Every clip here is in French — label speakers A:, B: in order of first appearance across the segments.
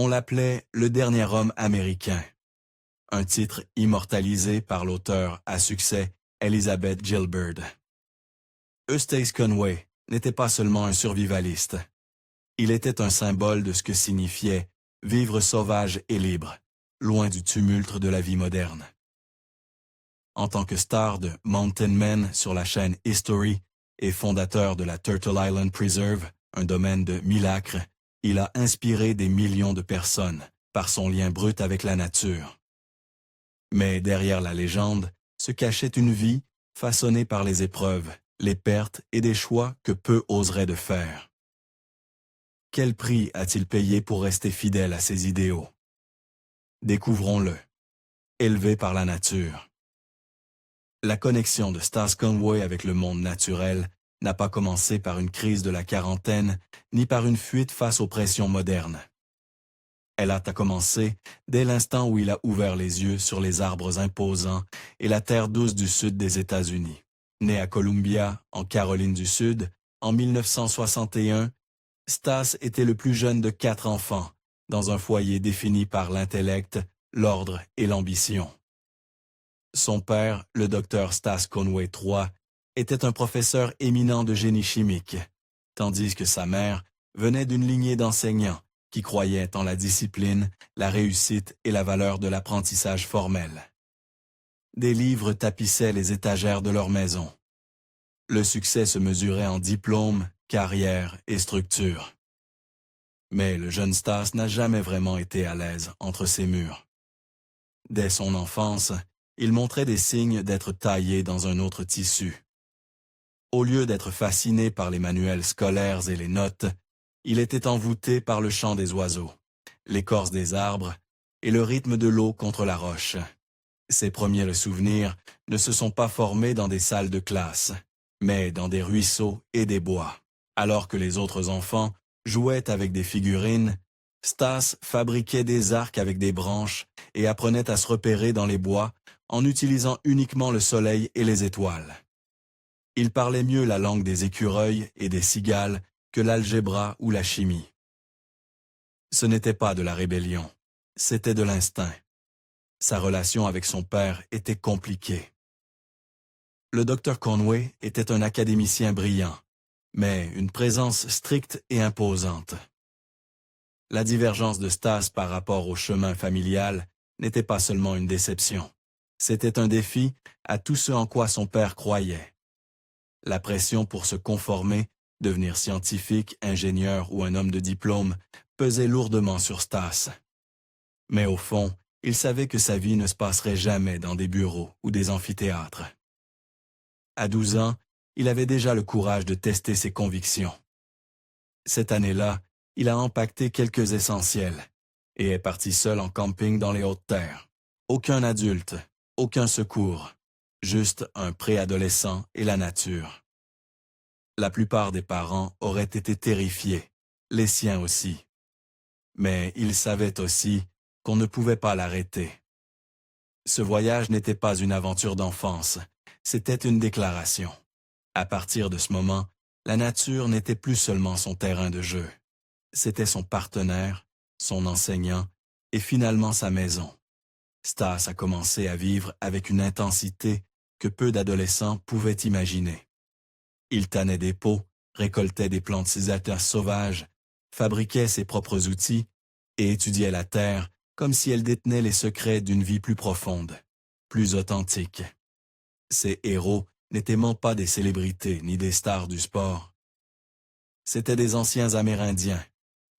A: On l'appelait le dernier homme américain, un titre immortalisé par l'auteur à succès Elizabeth Gilbert. Eustace Conway n'était pas seulement un survivaliste. Il était un symbole de ce que signifiait vivre sauvage et libre, loin du tumulte de la vie moderne. En tant que star de Mountain Men sur la chaîne History et fondateur de la Turtle Island Preserve, un domaine de 1000 acres, il a inspiré des millions de personnes par son lien brut avec la nature. Mais derrière la légende se cachait une vie façonnée par les épreuves, les pertes et des choix que peu oseraient de faire. Quel prix a-t-il payé pour rester fidèle à ses idéaux? Découvrons-le. Élevé par la nature. La connexion de Stas Conway avec le monde naturel n'a pas commencé par une crise de la quarantaine, ni par une fuite face aux pressions modernes. Elle a commencé dès l'instant où il a ouvert les yeux sur les arbres imposants et la terre douce du sud des États-Unis. Né à Columbia, en Caroline du Sud, en 1961, Stas était le plus jeune de 4 enfants, dans un foyer défini par l'intellect, l'ordre et l'ambition. Son père, le docteur Stas Conway III, était un professeur éminent de génie chimique, tandis que sa mère venait d'une lignée d'enseignants qui croyaient en la discipline, la réussite et la valeur de l'apprentissage formel. Des livres tapissaient les étagères de leur maison. Le succès se mesurait en diplômes, carrière et structure. Mais le jeune Stas n'a jamais vraiment été à l'aise entre ces murs. Dès son enfance, il montrait des signes d'être taillé dans un autre tissu. Au lieu d'être fasciné par les manuels scolaires et les notes, il était envoûté par le chant des oiseaux, l'écorce des arbres et le rythme de l'eau contre la roche. Ses premiers souvenirs ne se sont pas formés dans des salles de classe, mais dans des ruisseaux et des bois. Alors que les autres enfants jouaient avec des figurines, Stas fabriquait des arcs avec des branches et apprenait à se repérer dans les bois en utilisant uniquement le soleil et les étoiles. Il parlait mieux la langue des écureuils et des cigales que l'algèbre ou la chimie. Ce n'était pas de la rébellion, c'était de l'instinct. Sa relation avec son père était compliquée. Le docteur Conway était un académicien brillant, mais une présence stricte et imposante. La divergence de Stas par rapport au chemin familial n'était pas seulement une déception. C'était un défi à tout ce en quoi son père croyait. La pression pour se conformer, devenir scientifique, ingénieur ou un homme de diplôme, pesait lourdement sur Stas. Mais au fond, il savait que sa vie ne se passerait jamais dans des bureaux ou des amphithéâtres. À 12 ans, il avait déjà le courage de tester ses convictions. Cette année-là, il a empaqueté quelques essentiels et est parti seul en camping dans les Hautes-Terres. Aucun adulte, aucun secours, juste un préadolescent et la nature. La plupart des parents auraient été terrifiés, les siens aussi. Mais ils savaient aussi qu'on ne pouvait pas l'arrêter. Ce voyage n'était pas une aventure d'enfance, c'était une déclaration. À partir de ce moment, la nature n'était plus seulement son terrain de jeu. C'était son partenaire, son enseignant et finalement sa maison. Stas a commencé à vivre avec une intensité que peu d'adolescents pouvaient imaginer. Il tannait des pots, récoltait des plantes cisatas sauvages, fabriquait ses propres outils et étudiait la terre comme si elle détenait les secrets d'une vie plus profonde, plus authentique. Ses héros n'étaient même pas des célébrités ni des stars du sport. C'étaient des anciens Amérindiens,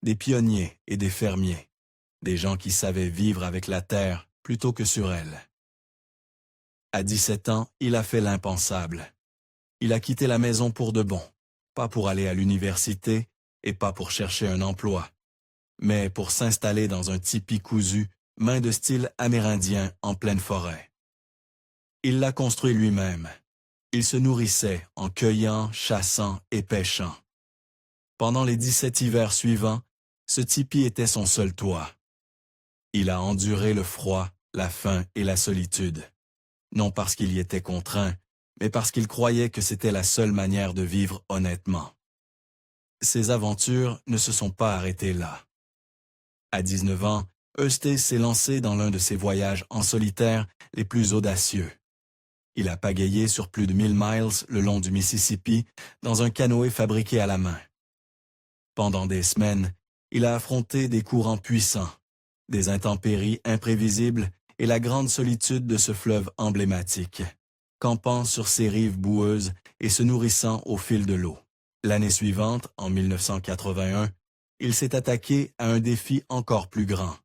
A: des pionniers et des fermiers, des gens qui savaient vivre avec la terre plutôt que sur elle. À 17 ans, il a fait l'impensable. Il a quitté la maison pour de bon, pas pour aller à l'université et pas pour chercher un emploi, mais pour s'installer dans un tipi cousu, main de style amérindien en pleine forêt. Il l'a construit lui-même. Il se nourrissait en cueillant, chassant et pêchant. Pendant les 17 hivers suivants, ce tipi était son seul toit. Il a enduré le froid, la faim et la solitude, non parce qu'il y était contraint, mais parce qu'il croyait que c'était la seule manière de vivre honnêtement. Ses aventures ne se sont pas arrêtées là. À 19 ans, Eustace s'est lancé dans l'un de ses voyages en solitaire les plus audacieux. Il a pagayé sur plus de 1000 miles le long du Mississippi dans un canoë fabriqué à la main. Pendant des semaines, il a affronté des courants puissants, des intempéries imprévisibles et la grande solitude de ce fleuve emblématique, campant sur ses rives boueuses et se nourrissant au fil de l'eau. L'année suivante, en 1981, il s'est attaqué à un défi encore plus grand: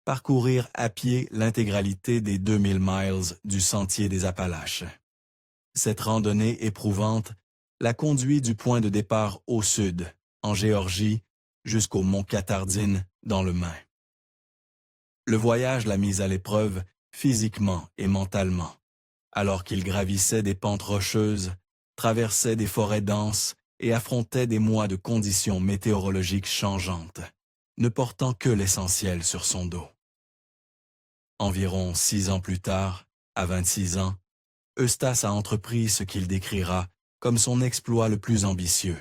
A: parcourir à pied l'intégralité des 2000 miles du sentier des Appalaches. Cette randonnée éprouvante l'a conduit du point de départ au sud, en Géorgie, jusqu'au mont Catardine, dans le Maine. Le voyage l'a mis à l'épreuve physiquement et mentalement, alors qu'il gravissait des pentes rocheuses, traversait des forêts denses et affrontait des mois de conditions météorologiques changeantes, ne portant que l'essentiel sur son dos. Environ 6 ans plus tard, à 26 ans, Eustace a entrepris ce qu'il décrira comme son exploit le plus ambitieux.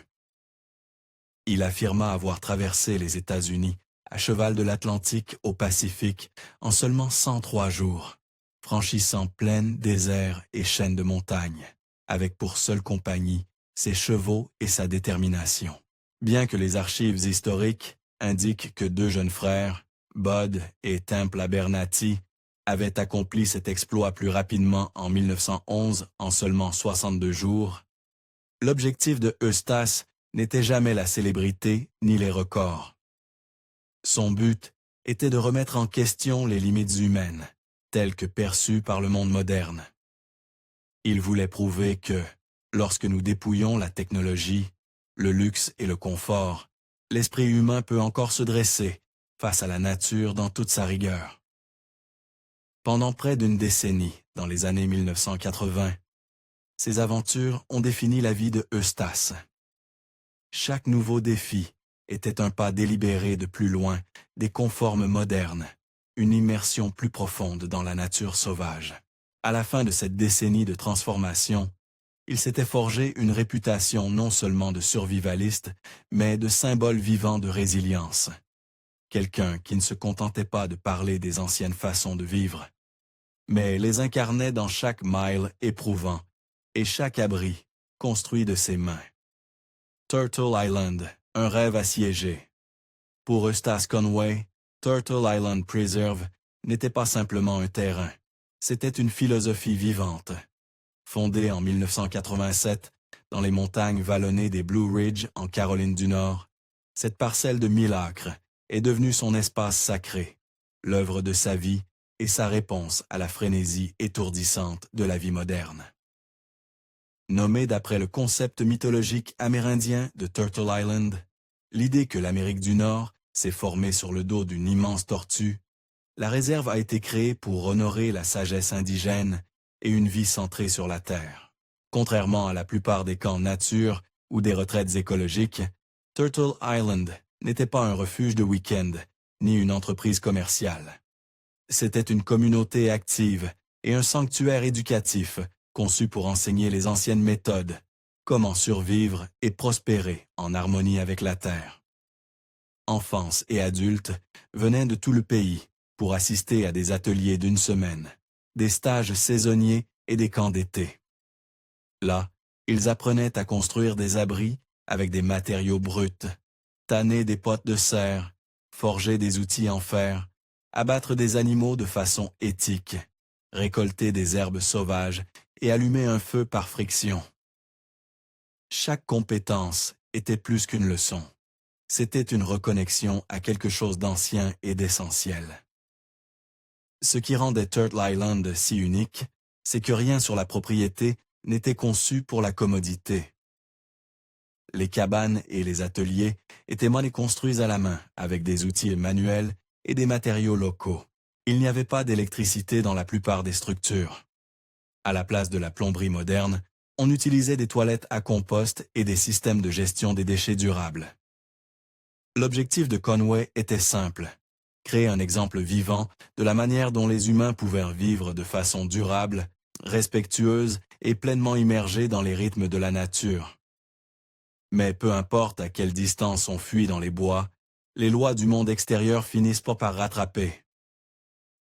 A: Il affirma avoir traversé les États-Unis à cheval de l'Atlantique au Pacifique en seulement 103 jours, franchissant plaines, déserts et chaînes de montagnes, avec pour seule compagnie ses chevaux et sa détermination. Bien que les archives historiques indiquent que 2 jeunes frères, Bud et Temple Abernathy, avaient accompli cet exploit plus rapidement en 1911 en seulement 62 jours, l'objectif de Eustace n'était jamais la célébrité ni les records. Son but était de remettre en question les limites humaines, telles que perçues par le monde moderne. Il voulait prouver que, lorsque nous dépouillons la technologie, le luxe et le confort, l'esprit humain peut encore se dresser face à la nature dans toute sa rigueur. Pendant près d'une décennie, dans les années 1980, ces aventures ont défini la vie de Eustace. Chaque nouveau défi était un pas délibéré de plus loin des conformes modernes, une immersion plus profonde dans la nature sauvage. À la fin de cette décennie de transformation, il s'était forgé une réputation non seulement de survivaliste, mais de symbole vivant de résilience. Quelqu'un qui ne se contentait pas de parler des anciennes façons de vivre, mais les incarnait dans chaque mile éprouvant et chaque abri construit de ses mains. Turtle Island, un rêve assiégé. Pour Eustace Conway, Turtle Island Preserve n'était pas simplement un terrain, c'était une philosophie vivante. Fondée en 1987 dans les montagnes vallonnées des Blue Ridge en Caroline du Nord, cette parcelle de 1000 acres est devenue son espace sacré, l'œuvre de sa vie et sa réponse à la frénésie étourdissante de la vie moderne. Nommée d'après le concept mythologique amérindien de Turtle Island, l'idée que l'Amérique du Nord s'est formée sur le dos d'une immense tortue, la réserve a été créée pour honorer la sagesse indigène et une vie centrée sur la terre. Contrairement à la plupart des camps nature ou des retraites écologiques, Turtle Island n'était pas un refuge de week-end, ni une entreprise commerciale. C'était une communauté active et un sanctuaire éducatif conçu pour enseigner les anciennes méthodes, comment survivre et prospérer en harmonie avec la terre. Enfants et adultes venaient de tout le pays pour assister à des ateliers d'une semaine, des stages saisonniers et des camps d'été. Là, ils apprenaient à construire des abris avec des matériaux bruts, tanner des potes de serre, forger des outils en fer, abattre des animaux de façon éthique, récolter des herbes sauvages et allumer un feu par friction. Chaque compétence était plus qu'une leçon. C'était une reconnexion à quelque chose d'ancien et d'essentiel. Ce qui rendait Turtle Island si unique, c'est que rien sur la propriété n'était conçu pour la commodité. Les cabanes et les ateliers étaient construits à la main avec des outils manuels et des matériaux locaux. Il n'y avait pas d'électricité dans la plupart des structures. À la place de la plomberie moderne, on utilisait des toilettes à compost et des systèmes de gestion des déchets durables. L'objectif de Conway était simple: créer un exemple vivant de la manière dont les humains pouvaient vivre de façon durable, respectueuse et pleinement immergés dans les rythmes de la nature. Mais peu importe à quelle distance on fuit dans les bois, les lois du monde extérieur finissent pas par rattraper.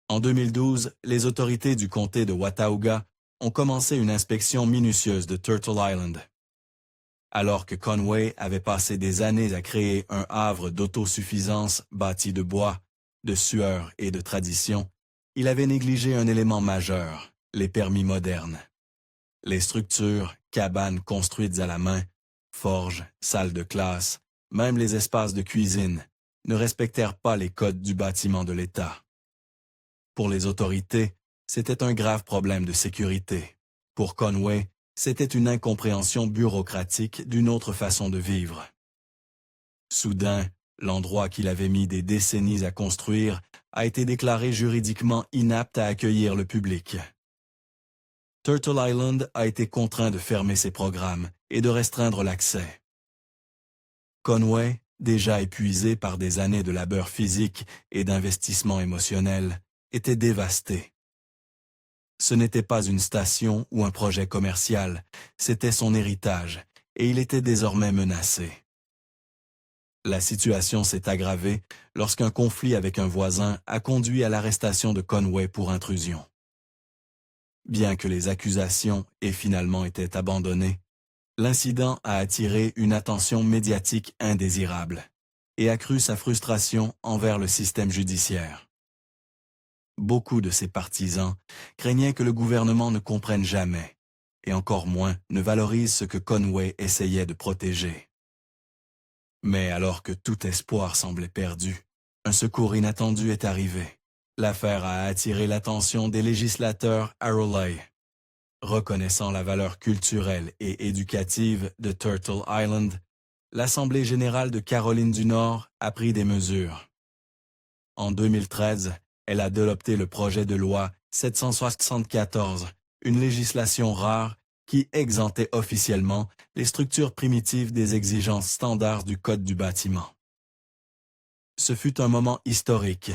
A: En 2012, les autorités du comté de Watauga ont commencé une inspection minutieuse de Turtle Island. Alors que Conway avait passé des années à créer un havre d'autosuffisance bâti de bois, de sueur et de tradition, il avait négligé un élément majeur, les permis modernes. Les structures, cabanes construites à la main, forges, salles de classe, même les espaces de cuisine, ne respectèrent pas les codes du bâtiment de l'État. Pour les autorités, c'était un grave problème de sécurité. Pour Conway, c'était une incompréhension bureaucratique d'une autre façon de vivre. Soudain, l'endroit qu'il avait mis des décennies à construire a été déclaré juridiquement inapte à accueillir le public. Turtle Island a été contraint de fermer ses programmes et de restreindre l'accès. Conway, déjà épuisé par des années de labeur physique et d'investissement émotionnel, était dévasté. Ce n'était pas une station ou un projet commercial, c'était son héritage, et il était désormais menacé. La situation s'est aggravée lorsqu'un conflit avec un voisin a conduit à l'arrestation de Conway pour intrusion. Bien que les accusations aient finalement été abandonnées, l'incident a attiré une attention médiatique indésirable et accru sa frustration envers le système judiciaire. Beaucoup de ses partisans craignaient que le gouvernement ne comprenne jamais, et encore moins ne valorise ce que Conway essayait de protéger. Mais alors que tout espoir semblait perdu, un secours inattendu est arrivé. L'affaire a attiré l'attention des législateurs à Raleigh. Reconnaissant la valeur culturelle et éducative de Turtle Island, l'Assemblée générale de Caroline du Nord a pris des mesures. En 2013, elle a adopté le projet de loi 774, une législation rare qui exemptait officiellement les structures primitives des exigences standards du Code du bâtiment. Ce fut un moment historique,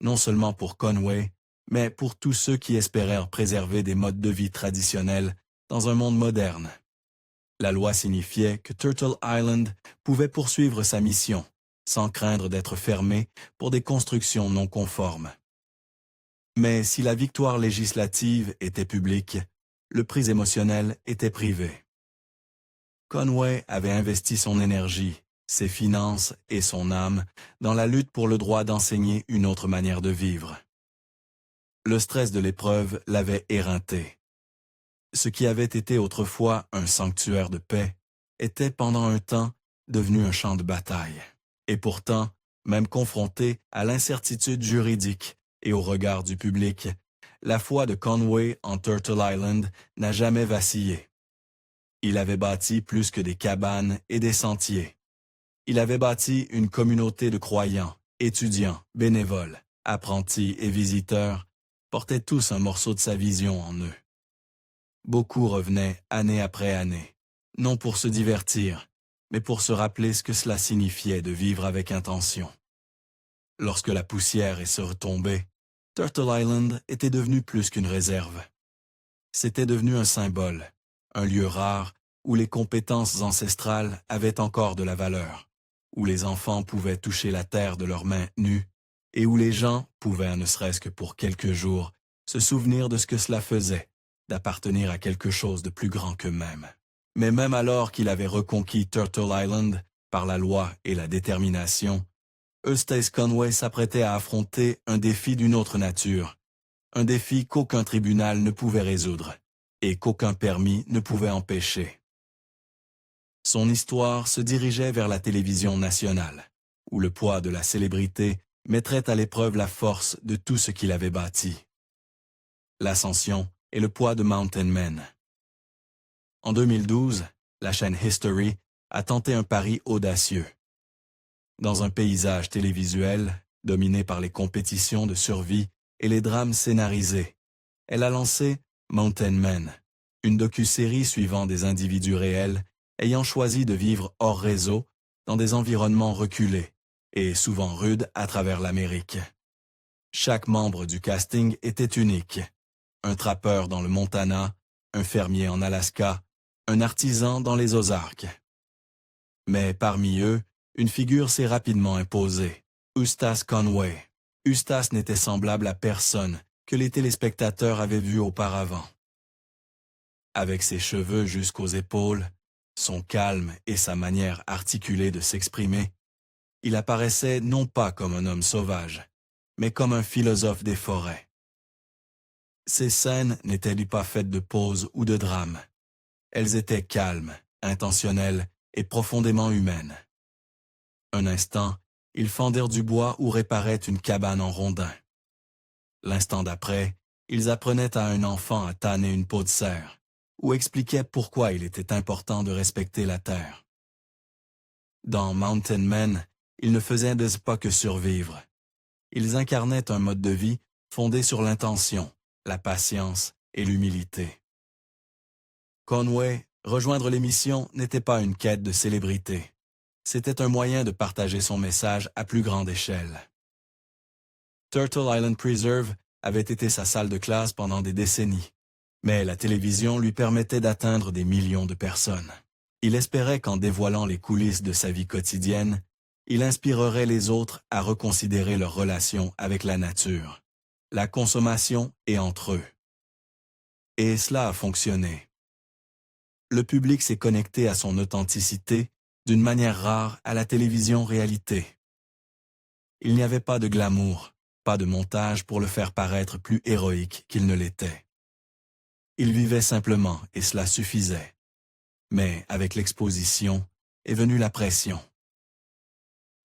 A: non seulement pour Conway, mais pour tous ceux qui espérèrent préserver des modes de vie traditionnels dans un monde moderne. La loi signifiait que Turtle Island pouvait poursuivre sa mission, sans craindre d'être fermé pour des constructions non conformes. Mais si la victoire législative était publique, le prix émotionnel était privé. Conway avait investi son énergie, ses finances et son âme dans la lutte pour le droit d'enseigner une autre manière de vivre. Le stress de l'épreuve l'avait éreinté. Ce qui avait été autrefois un sanctuaire de paix était pendant un temps devenu un champ de bataille. Et pourtant, même confronté à l'incertitude juridique et au regard du public, la foi de Conway en Turtle Island n'a jamais vacillé. Il avait bâti plus que des cabanes et des sentiers. Il avait bâti une communauté de croyants, étudiants, bénévoles, apprentis et visiteurs, portaient tous un morceau de sa vision en eux. Beaucoup revenaient année après année, non pour se divertir, mais pour se rappeler ce que cela signifiait de vivre avec intention. Lorsque la poussière est retombée, Turtle Island était devenu plus qu'une réserve. C'était devenu un symbole, un lieu rare où les compétences ancestrales avaient encore de la valeur, où les enfants pouvaient toucher la terre de leurs mains nues, et où les gens pouvaient, ne serait-ce que pour quelques jours, se souvenir de ce que cela faisait, d'appartenir à quelque chose de plus grand qu'eux-mêmes. Mais même alors qu'il avait reconquis Turtle Island par la loi et la détermination, Eustace Conway s'apprêtait à affronter un défi d'une autre nature, un défi qu'aucun tribunal ne pouvait résoudre et qu'aucun permis ne pouvait empêcher. Son histoire se dirigeait vers la télévision nationale, où le poids de la célébrité mettrait à l'épreuve la force de tout ce qu'il avait bâti. L'ascension et le poids de Mountain Men. En 2012, la chaîne History a tenté un pari audacieux. Dans un paysage télévisuel dominé par les compétitions de survie et les drames scénarisés, elle a lancé Mountain Men, une docu-série suivant des individus réels ayant choisi de vivre hors réseau dans des environnements reculés et souvent rudes à travers l'Amérique. Chaque membre du casting était unique. Un trappeur dans le Montana, un fermier en Alaska, un artisan dans les Ozarks. Mais parmi eux, une figure s'est rapidement imposée. Eustace Conway. Eustace n'était semblable à personne que les téléspectateurs avaient vu auparavant. Avec ses cheveux jusqu'aux épaules, son calme et sa manière articulée de s'exprimer, il apparaissait non pas comme un homme sauvage, mais comme un philosophe des forêts. Ces scènes n'étaient pas faites de pose ou de drame. Elles étaient calmes, intentionnelles et profondément humaines. Un instant, ils fendirent du bois où réparait une cabane en rondins. L'instant d'après, ils apprenaient à un enfant à tanner une peau de cerf, ou expliquaient pourquoi il était important de respecter la terre. Dans Mountain Men, ils ne faisaient pas que survivre. Ils incarnaient un mode de vie fondé sur l'intention, la patience et l'humilité. Conway, rejoindre l'émission n'était pas une quête de célébrité. C'était un moyen de partager son message à plus grande échelle. Turtle Island Preserve avait été sa salle de classe pendant des décennies, mais la télévision lui permettait d'atteindre des millions de personnes. Il espérait qu'en dévoilant les coulisses de sa vie quotidienne, il inspirerait les autres à reconsidérer leur relation avec la nature, la consommation et entre eux. Et cela a fonctionné. Le public s'est connecté à son authenticité d'une manière rare à la télévision réalité. Il n'y avait pas de glamour, pas de montage pour le faire paraître plus héroïque qu'il ne l'était. Il vivait simplement et cela suffisait. Mais avec l'exposition est venue la pression.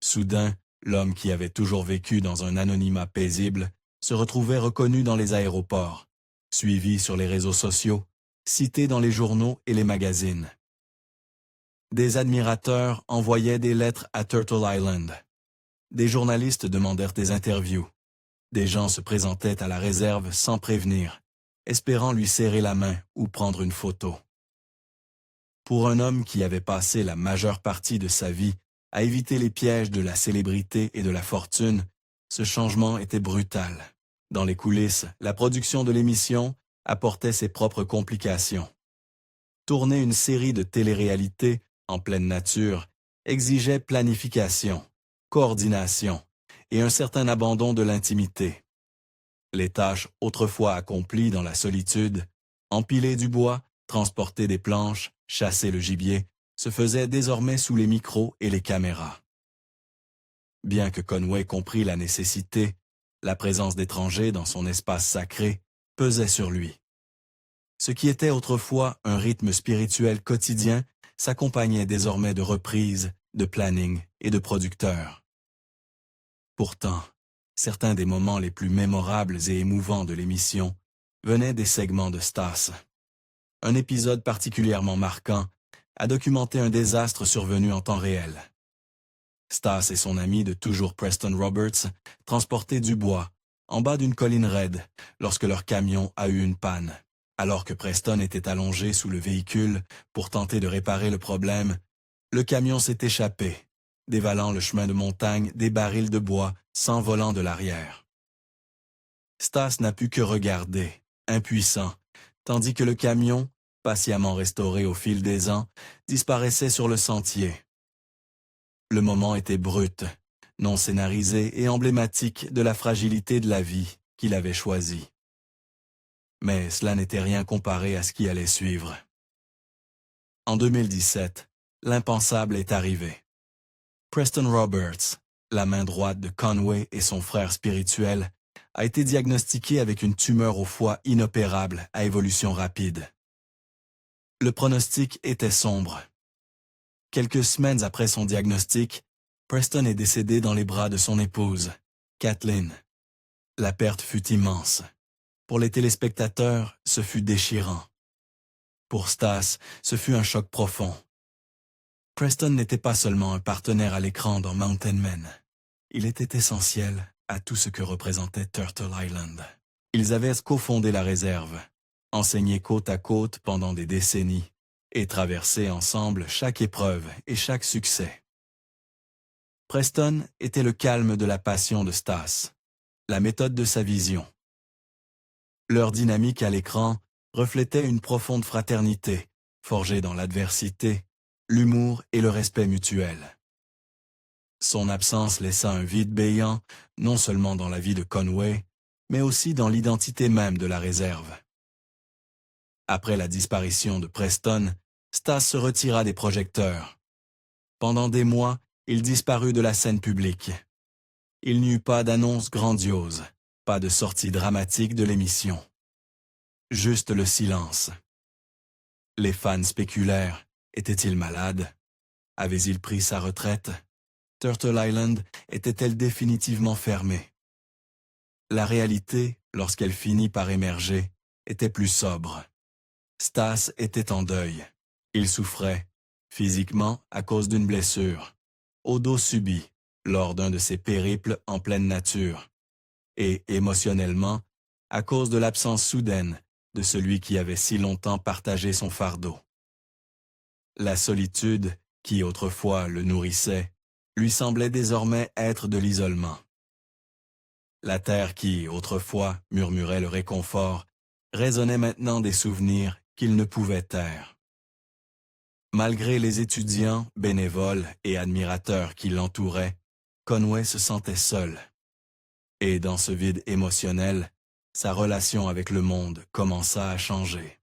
A: Soudain, l'homme qui avait toujours vécu dans un anonymat paisible se retrouvait reconnu dans les aéroports, suivi sur les réseaux sociaux, cité dans les journaux et les magazines. Des admirateurs envoyaient des lettres à Turtle Island. Des journalistes demandèrent des interviews. Des gens se présentaient à la réserve sans prévenir, espérant lui serrer la main ou prendre une photo. Pour un homme qui avait passé la majeure partie de sa vie à éviter les pièges de la célébrité et de la fortune, ce changement était brutal. Dans les coulisses, la production de l'émission apportait ses propres complications. Tourner une série de télé-réalité en pleine nature exigeait planification, coordination et un certain abandon de l'intimité. Les tâches autrefois accomplies dans la solitude, empiler du bois, transporter des planches, chasser le gibier, se faisaient désormais sous les micros et les caméras. Bien que Conway comprît la nécessité, la présence d'étrangers dans son espace sacré pesait sur lui. Ce qui était autrefois un rythme spirituel quotidien s'accompagnait désormais de reprises, de planning et de producteurs. Pourtant, certains des moments les plus mémorables et émouvants de l'émission venaient des segments de Stas. Un épisode particulièrement marquant a documenté un désastre survenu en temps réel. Stas et son ami de toujours Preston Roberts transportaient du bois en bas d'une colline raide lorsque leur camion a eu une panne. Alors que Preston était allongé sous le véhicule pour tenter de réparer le problème, le camion s'est échappé, dévalant le chemin de montagne des barils de bois s'envolant de l'arrière. Stas n'a pu que regarder, impuissant, tandis que le camion, patiemment restauré au fil des ans, disparaissait sur le sentier. Le moment était brut, non scénarisé et emblématique de la fragilité de la vie qu'il avait choisie. Mais cela n'était rien comparé à ce qui allait suivre. En 2017, l'impensable est arrivé. Preston Roberts, la main droite de Conway et son frère spirituel, a été diagnostiqué avec une tumeur au foie inopérable à évolution rapide. Le pronostic était sombre. Quelques semaines après son diagnostic, Preston est décédé dans les bras de son épouse, Kathleen. La perte fut immense. Pour les téléspectateurs, ce fut déchirant. Pour Stas, ce fut un choc profond. Preston n'était pas seulement un partenaire à l'écran dans Mountain Men. Il était essentiel à tout ce que représentait Turtle Island. Ils avaient cofondé la réserve, enseigné côte à côte pendant des décennies et traversé ensemble chaque épreuve et chaque succès. Preston était le calme de la passion de Stas, la méthode de sa vision. Leur dynamique à l'écran reflétait une profonde fraternité, forgée dans l'adversité, l'humour et le respect mutuel. Son absence laissa un vide béant, non seulement dans la vie de Conway, mais aussi dans l'identité même de la réserve. Après la disparition de Preston, Stas se retira des projecteurs. Pendant des mois, il disparut de la scène publique. Il n'y eut pas d'annonce grandiose, pas de sortie dramatique de l'émission. Juste le silence. Les fans spéculèrent. Était-il malade? Avait-il pris sa retraite? Turtle Island était-elle définitivement fermée? La réalité, lorsqu'elle finit par émerger, était plus sobre. Stas était en deuil. Il souffrait, physiquement à cause d'une blessure, au dos subi, lors d'un de ses périples en pleine nature, et émotionnellement, à cause de l'absence soudaine de celui qui avait si longtemps partagé son fardeau. La solitude, qui autrefois le nourrissait, lui semblait désormais être de l'isolement. La terre qui, autrefois, murmurait le réconfort, résonnait maintenant des souvenirs qu'il ne pouvait taire. Malgré les étudiants, bénévoles et admirateurs qui l'entouraient, Conway se sentait seul. Et dans ce vide émotionnel, sa relation avec le monde commença à changer.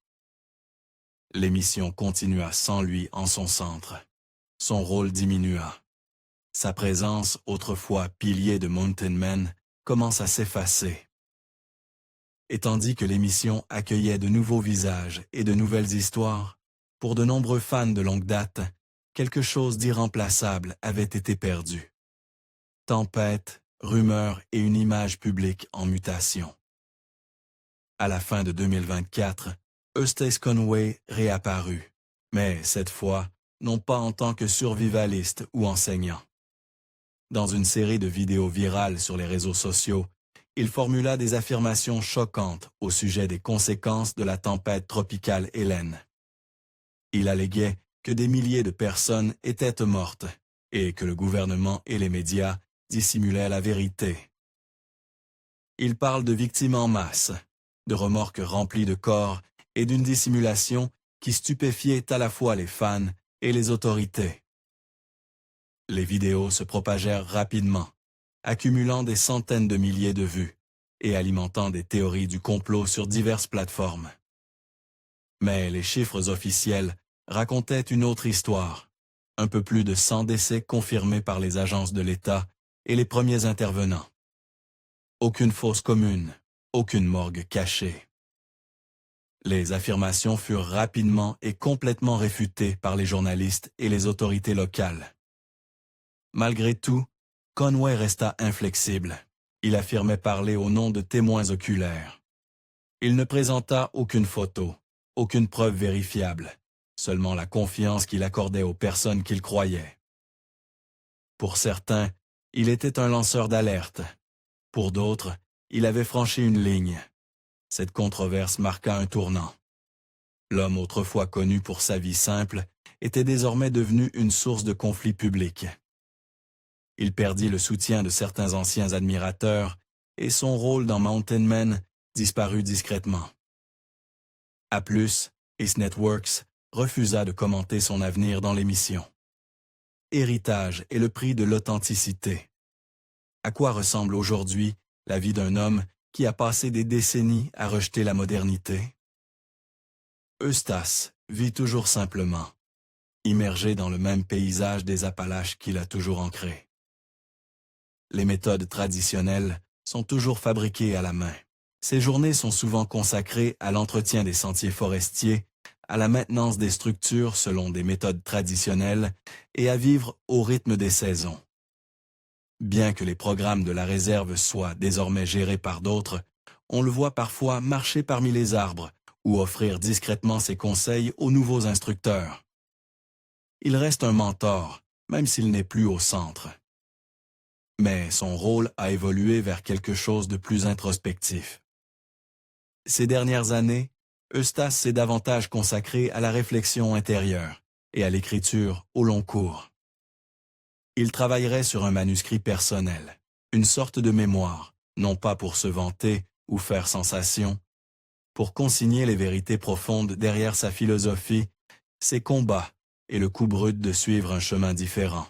A: L'émission continua sans lui en son centre. Son rôle diminua. Sa présence, autrefois pilier de Mountain Men, commence à s'effacer. Et tandis que l'émission accueillait de nouveaux visages et de nouvelles histoires, pour de nombreux fans de longue date, quelque chose d'irremplaçable avait été perdu. Tempête, rumeurs et une image publique en mutation. À la fin de 2024, Eustace Conway réapparut, mais cette fois, non pas en tant que survivaliste ou enseignant. Dans une série de vidéos virales sur les réseaux sociaux, il formula des affirmations choquantes au sujet des conséquences de la tempête tropicale Hélène. Il alléguait que des milliers de personnes étaient mortes et que le gouvernement et les médias dissimulaient la vérité. Il parle de victimes en masse, de remorques remplies de corps et d'une dissimulation qui stupéfiait à la fois les fans et les autorités. Les vidéos se propagèrent rapidement, accumulant des centaines de milliers de vues et alimentant des théories du complot sur diverses plateformes. Mais les chiffres officiels racontaient une autre histoire, un peu plus de 100 décès confirmés par les agences de l'État et les premiers intervenants. Aucune fosse commune, aucune morgue cachée. Les affirmations furent rapidement et complètement réfutées par les journalistes et les autorités locales. Malgré tout, Conway resta inflexible. Il affirmait parler au nom de témoins oculaires. Il ne présenta aucune photo, aucune preuve vérifiable, seulement la confiance qu'il accordait aux personnes qu'il croyait. Pour certains, il était un lanceur d'alerte. Pour d'autres, il avait franchi une ligne. Cette controverse marqua un tournant. L'homme autrefois connu pour sa vie simple était désormais devenu une source de conflits publics. Il perdit le soutien de certains anciens admirateurs et son rôle dans Mountain Men disparut discrètement. A plus, Ace Networks refusa de commenter son avenir dans l'émission. Héritage est le prix de l'authenticité. À quoi ressemble aujourd'hui la vie d'un homme qui a passé des décennies à rejeter la modernité? Eustace vit toujours simplement, immergé dans le même paysage des Appalaches qu'il a toujours ancré. Les méthodes traditionnelles sont toujours fabriquées à la main. Ces journées sont souvent consacrées à l'entretien des sentiers forestiers, à la maintenance des structures selon des méthodes traditionnelles et à vivre au rythme des saisons. Bien que les programmes de la réserve soient désormais gérés par d'autres, on le voit parfois marcher parmi les arbres ou offrir discrètement ses conseils aux nouveaux instructeurs. Il reste un mentor, même s'il n'est plus au centre. Mais son rôle a évolué vers quelque chose de plus introspectif. Ces dernières années, Eustace s'est davantage consacré à la réflexion intérieure et à l'écriture au long cours. Il travaillerait sur un manuscrit personnel, une sorte de mémoire, non pas pour se vanter ou faire sensation, pour consigner les vérités profondes derrière sa philosophie, ses combats et le coup brut de suivre un chemin différent.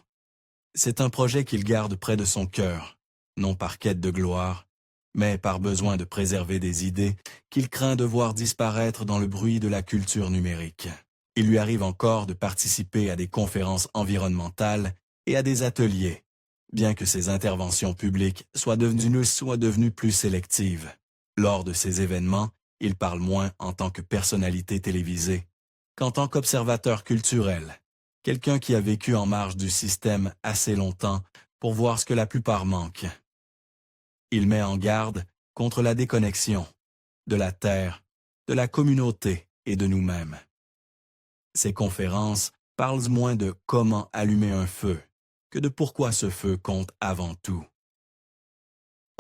A: C'est un projet qu'il garde près de son cœur, non par quête de gloire, mais par besoin de préserver des idées qu'il craint de voir disparaître dans le bruit de la culture numérique. Il lui arrive encore de participer à des conférences environnementales et à des ateliers, bien que ses interventions publiques soient devenues plus sélectives. Lors de ces événements, il parle moins en tant que personnalité télévisée qu'en tant qu'observateur culturel, quelqu'un qui a vécu en marge du système assez longtemps pour voir ce que la plupart manquent. Il met en garde contre la déconnexion de la Terre, de la communauté et de nous-mêmes. Ces conférences parlent moins de comment allumer un feu que de pourquoi ce feu compte avant tout.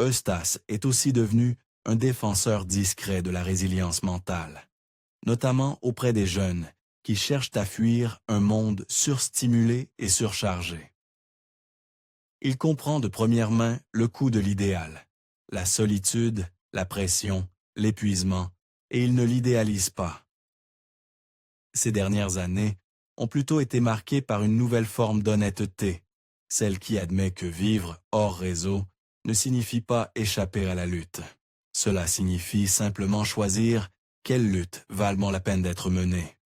A: Eustace est aussi devenu un défenseur discret de la résilience mentale, notamment auprès des jeunes qui cherchent à fuir un monde surstimulé et surchargé. Il comprend de première main le coût de l'idéal, la solitude, la pression, l'épuisement, et il ne l'idéalise pas. Ces dernières années ont plutôt été marquées par une nouvelle forme d'honnêteté, celle qui admet que vivre hors réseau ne signifie pas échapper à la lutte. Cela signifie simplement choisir quelle lutte valement la peine d'être menée.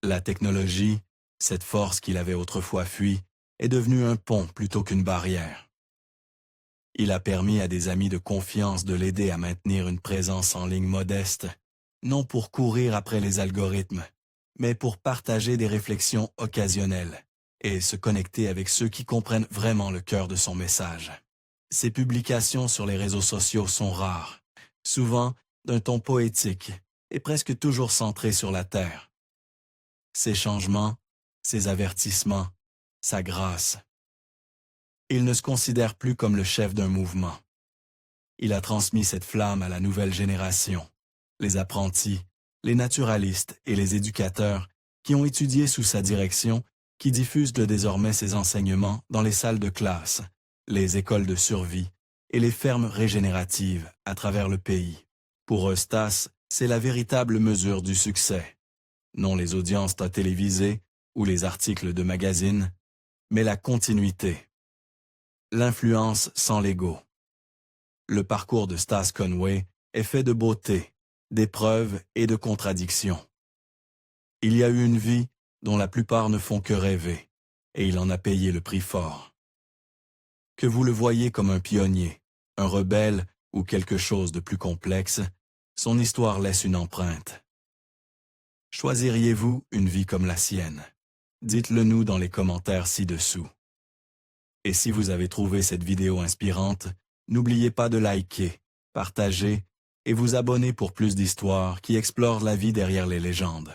A: La technologie, cette force qu'il avait autrefois fui, est devenue un pont plutôt qu'une barrière. Il a permis à des amis de confiance de l'aider à maintenir une présence en ligne modeste, non pour courir après les algorithmes, mais pour partager des réflexions occasionnelles et se connecter avec ceux qui comprennent vraiment le cœur de son message. Ses publications sur les réseaux sociaux sont rares, souvent d'un ton poétique et presque toujours centré sur la terre. Ses changements, ses avertissements, sa grâce. Il ne se considère plus comme le chef d'un mouvement. Il a transmis cette flamme à la nouvelle génération, les apprentis, les naturalistes et les éducateurs qui ont étudié sous sa direction, qui diffusent désormais ses enseignements dans les salles de classe, les écoles de survie et les fermes régénératives à travers le pays. Pour Eustace, c'est la véritable mesure du succès. Non les audiences télévisées ou les articles de magazines, mais la continuité. L'influence sans l'ego. Le parcours de Stas Conway est fait de beauté, d'épreuves et de contradictions. Il y a eu une vie dont la plupart ne font que rêver, et il en a payé le prix fort. Que vous le voyez comme un pionnier, un rebelle ou quelque chose de plus complexe, son histoire laisse une empreinte. Choisiriez-vous une vie comme la sienne? Dites-le nous dans les commentaires ci-dessous. Et si vous avez trouvé cette vidéo inspirante, n'oubliez pas de liker, partager et vous abonner pour plus d'histoires qui explorent la vie derrière les légendes.